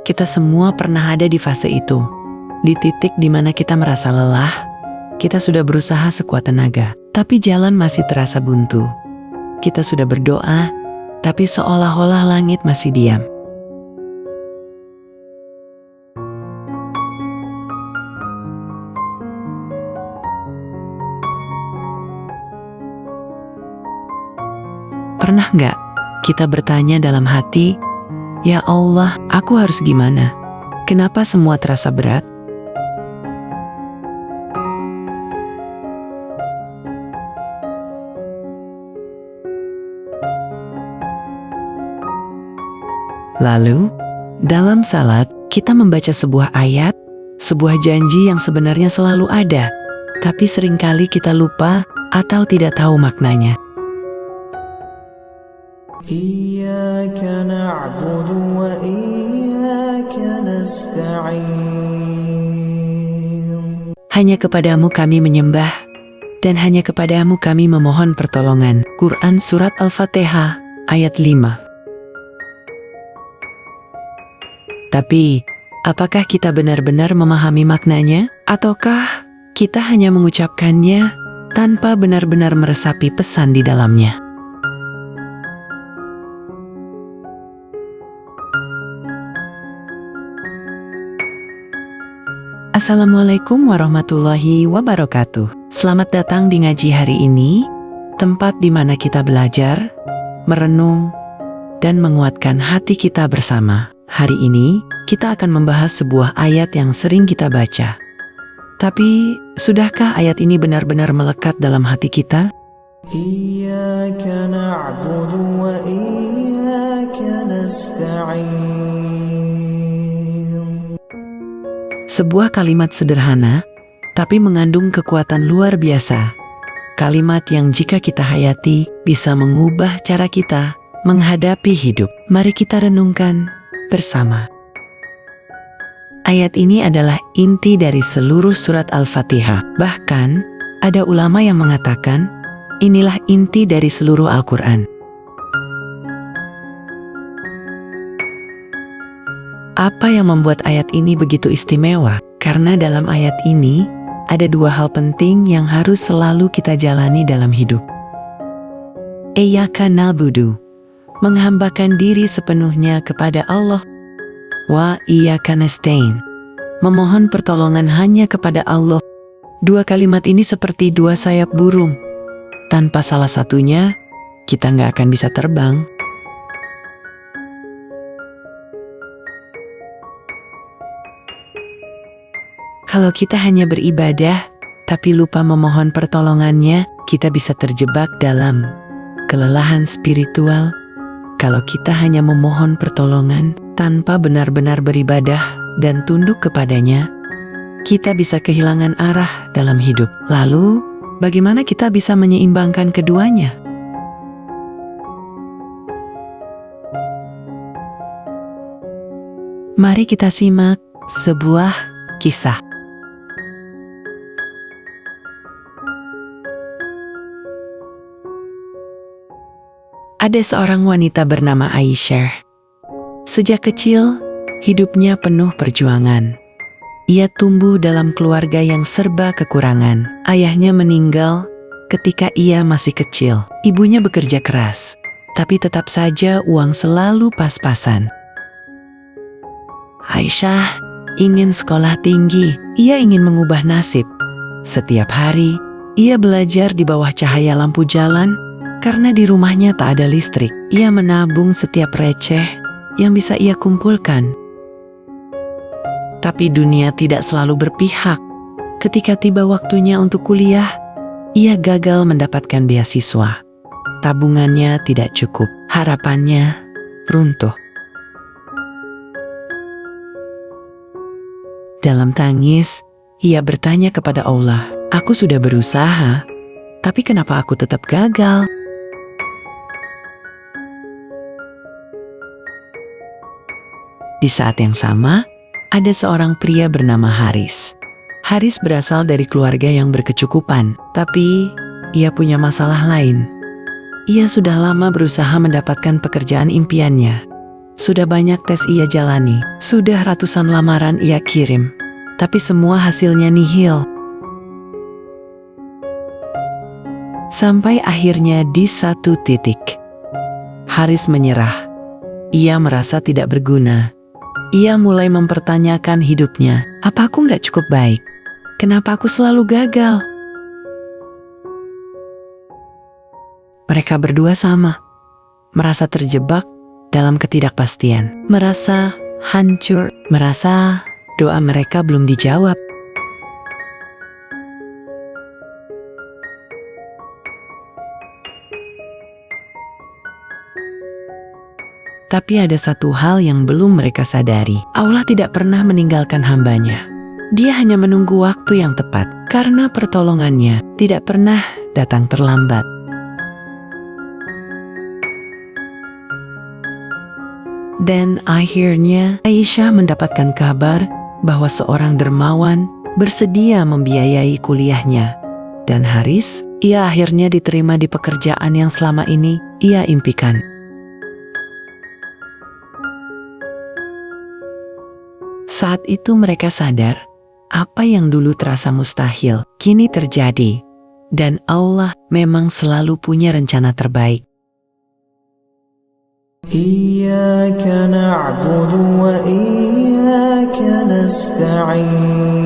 Kita semua pernah ada di fase itu. Di titik di mana kita merasa lelah, kita sudah berusaha sekuat tenaga, tapi jalan masih terasa buntu. Kita sudah berdoa, tapi seolah-olah langit masih diam. Pernah nggak kita bertanya dalam hati, "Ya Allah, aku harus gimana? Kenapa semua terasa berat?" Lalu, dalam salat, kita membaca sebuah ayat, sebuah janji yang sebenarnya selalu ada, tapi seringkali kita lupa atau tidak tahu maknanya. Iyyaka na'budu wa iyyaka nasta'in. Hanya kepadamu kami menyembah, dan hanya kepadamu kami memohon pertolongan. Quran Surat Al-Fatihah, ayat 5. Tapi, apakah kita benar-benar memahami maknanya? Ataukah kita hanya mengucapkannya tanpa benar-benar meresapi pesan di dalamnya? Assalamualaikum warahmatullahi wabarakatuh. Selamat datang di ngaji hari ini, tempat di mana kita belajar, merenung, dan menguatkan hati kita bersama. Hari ini, kita akan membahas sebuah ayat yang sering kita baca. Tapi, sudahkah ayat ini benar-benar melekat dalam hati kita? Iyyaka na'budu wa iyyaka nasta'in. Sebuah kalimat sederhana, tapi mengandung kekuatan luar biasa. Kalimat yang jika kita hayati, bisa mengubah cara kita menghadapi hidup. Mari kita renungkan bersama. Ayat ini adalah inti dari seluruh surat Al-Fatihah. Bahkan, ada ulama yang mengatakan, inilah inti dari seluruh Al-Quran. Apa yang membuat ayat ini begitu istimewa? Karena dalam ayat ini, ada dua hal penting yang harus selalu kita jalani dalam hidup. Iyyaka na'budu, menghambakan diri sepenuhnya kepada Allah. Wa iyyaka nasta'in, memohon pertolongan hanya kepada Allah. Dua kalimat ini seperti dua sayap burung. Tanpa salah satunya, kita nggak akan bisa terbang. Kalau kita hanya beribadah, tapi lupa memohon pertolongannya, kita bisa terjebak dalam kelelahan spiritual. Kalau kita hanya memohon pertolongan tanpa benar-benar beribadah dan tunduk kepadanya, kita bisa kehilangan arah dalam hidup. Lalu, bagaimana kita bisa menyeimbangkan keduanya? Mari kita simak sebuah kisah. Ada seorang wanita bernama Aisyah. Sejak kecil, hidupnya penuh perjuangan. Ia tumbuh dalam keluarga yang serba kekurangan. Ayahnya meninggal ketika ia masih kecil. Ibunya bekerja keras, tapi tetap saja uang selalu pas-pasan. Aisyah ingin sekolah tinggi. Ia ingin mengubah nasib. Setiap hari, ia belajar di bawah cahaya lampu jalan. Karena di rumahnya tak ada listrik, ia menabung setiap receh yang bisa ia kumpulkan. Tapi dunia tidak selalu berpihak. Ketika tiba waktunya untuk kuliah, ia gagal mendapatkan beasiswa. Tabungannya tidak cukup, harapannya runtuh. Dalam tangis, ia bertanya kepada Allah, "Aku sudah berusaha, tapi kenapa aku tetap gagal?" Di saat yang sama, ada seorang pria bernama Haris. Haris berasal dari keluarga yang berkecukupan, tapi ia punya masalah lain. Ia sudah lama berusaha mendapatkan pekerjaan impiannya, Sudah banyak tes ia jalani, sudah ratusan lamaran ia kirim, tapi semua hasilnya nihil. Sampai akhirnya di satu titik, Haris menyerah. Ia merasa tidak berguna. Ia mulai mempertanyakan hidupnya. Apa aku nggak cukup baik? Kenapa aku selalu gagal? Mereka berdua sama, merasa terjebak dalam ketidakpastian, merasa hancur, merasa doa mereka belum dijawab. Tapi ada satu hal yang belum mereka sadari. Allah tidak pernah meninggalkan hambanya. Dia hanya menunggu waktu yang tepat, karena pertolongannya tidak pernah datang terlambat. Dan akhirnya Aisyah mendapatkan kabar bahwa seorang dermawan bersedia membiayai kuliahnya. Dan Haris, ia akhirnya diterima di pekerjaan yang selama ini ia impikan. Saat itu mereka sadar, apa yang dulu terasa mustahil, kini terjadi. Dan Allah memang selalu punya rencana terbaik. إياك نعبد وإياك نستعين.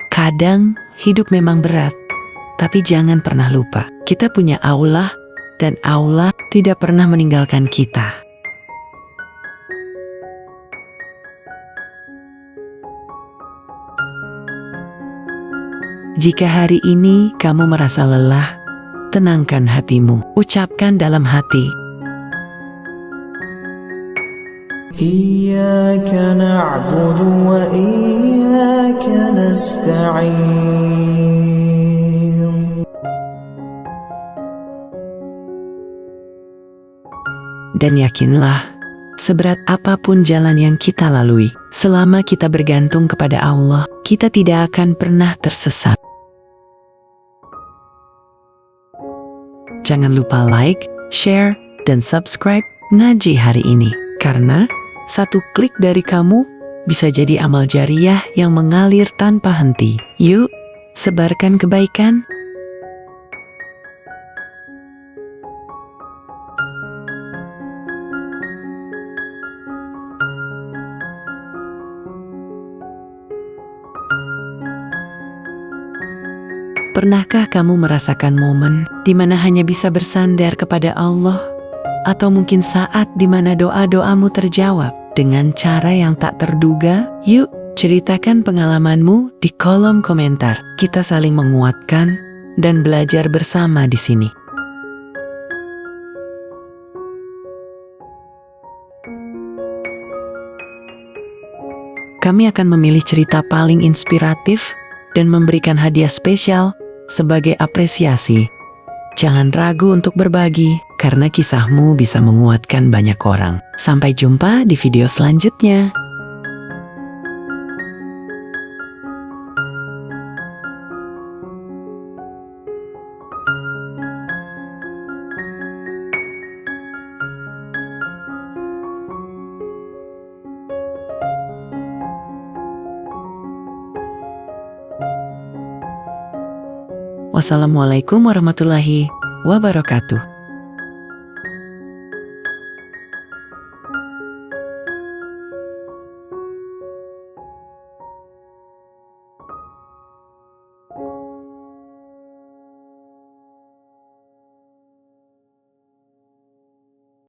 Kadang hidup memang berat, tapi jangan pernah lupa, kita punya Allah dan Allah tidak pernah meninggalkan kita. Jika hari ini kamu merasa lelah, tenangkan hatimu, ucapkan dalam hati, إياك نعبد وإياك نستعين. dan yakinlah, seberat apapun jalan yang kita lalui, selama kita bergantung kepada Allah, kita tidak akan pernah tersesat. Jangan lupa like, share, dan subscribe ngaji hari ini. Karena satu klik dari kamu bisa jadi amal jariah yang mengalir tanpa henti. Yuk, sebarkan kebaikan. Pernahkah kamu merasakan momen di mana hanya bisa bersandar kepada Allah? Atau mungkin saat di mana doa-doamu terjawab dengan cara yang tak terduga? Yuk, ceritakan pengalamanmu di kolom komentar. Kita saling menguatkan dan belajar bersama di sini. Kami akan memilih cerita paling inspiratif dan memberikan hadiah spesial sebagai apresiasi. Jangan ragu untuk berbagi, karena kisahmu bisa menguatkan banyak orang. Sampai jumpa di video selanjutnya. Wassalamualaikum warahmatullahi wabarakatuh.